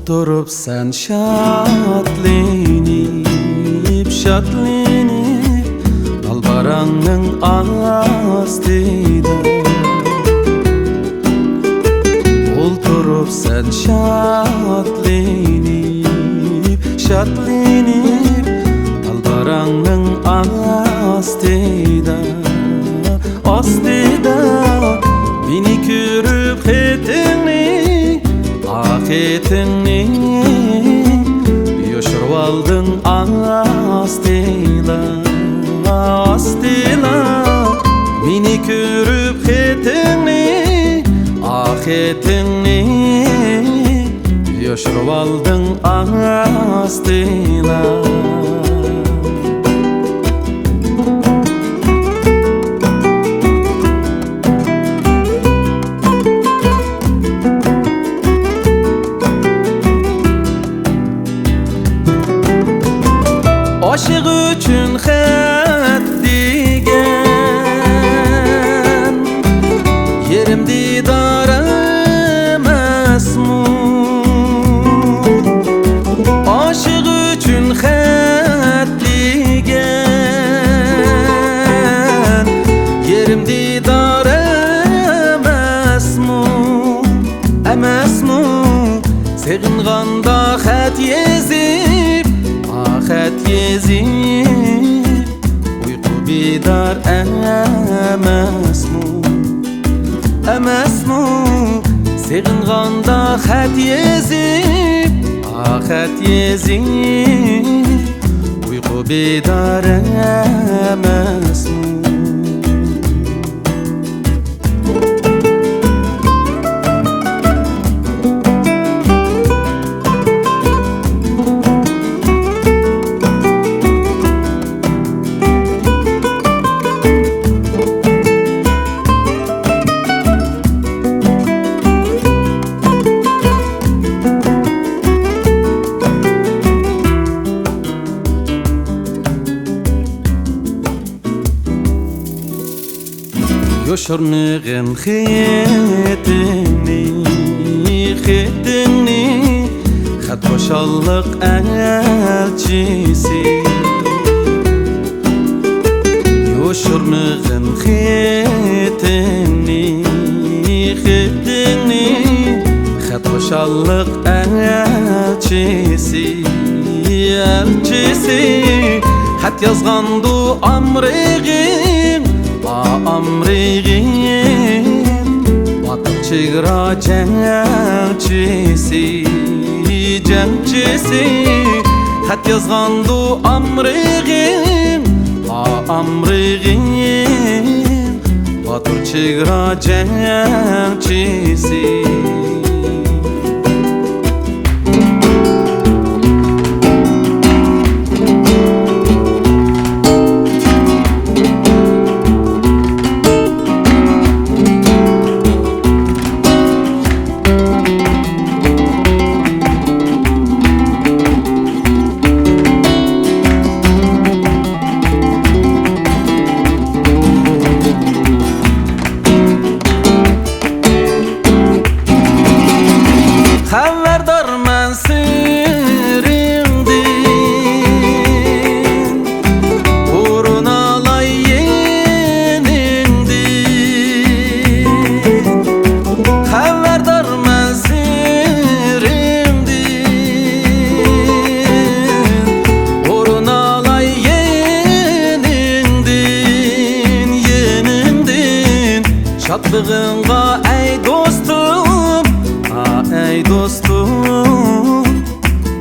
Oturup sen şatlenip dalbaranın astida. Oturup sen şatlenip dalbaranın astida. Beni körüp etini, etini yoşurup aldın astila. Beni körüp etini, etini yoşurup aldın astila. Aşık üçün xət digen, yerim didar emasmu. Aşık üçün xət digen, yerim didar emasmu. Sığınğanda xət yezib, xət yezib, uyku bidar emasmu. Sığınğanda xət yezib, uyku bidar emasmu. Yoşurmağın xetini, xat boşallık elçisi. Yoşurmağın xetini, xat boşallık elçisi. Xat yazgandu amrigin, batıl çıgra cemçisi. Xat yazgandu amrigin, batıl çıgra cemçisi. Haberdarman sirimdin, urun alay yenindin. Haberdarman sirimdin, urun alay yenindin. Şatlığınga ey dostum, ey dostum,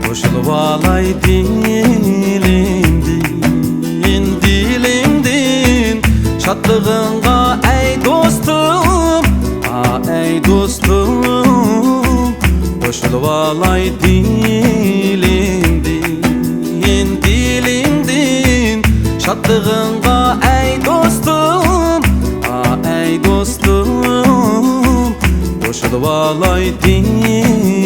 koşulup alay dilimdin. Şatlığınga ey dostum, koşulup alay dilimdin. Şatlığınga ey dostum, koşulup alay dilimdin.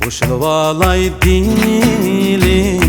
Koşulup alay dilimdin.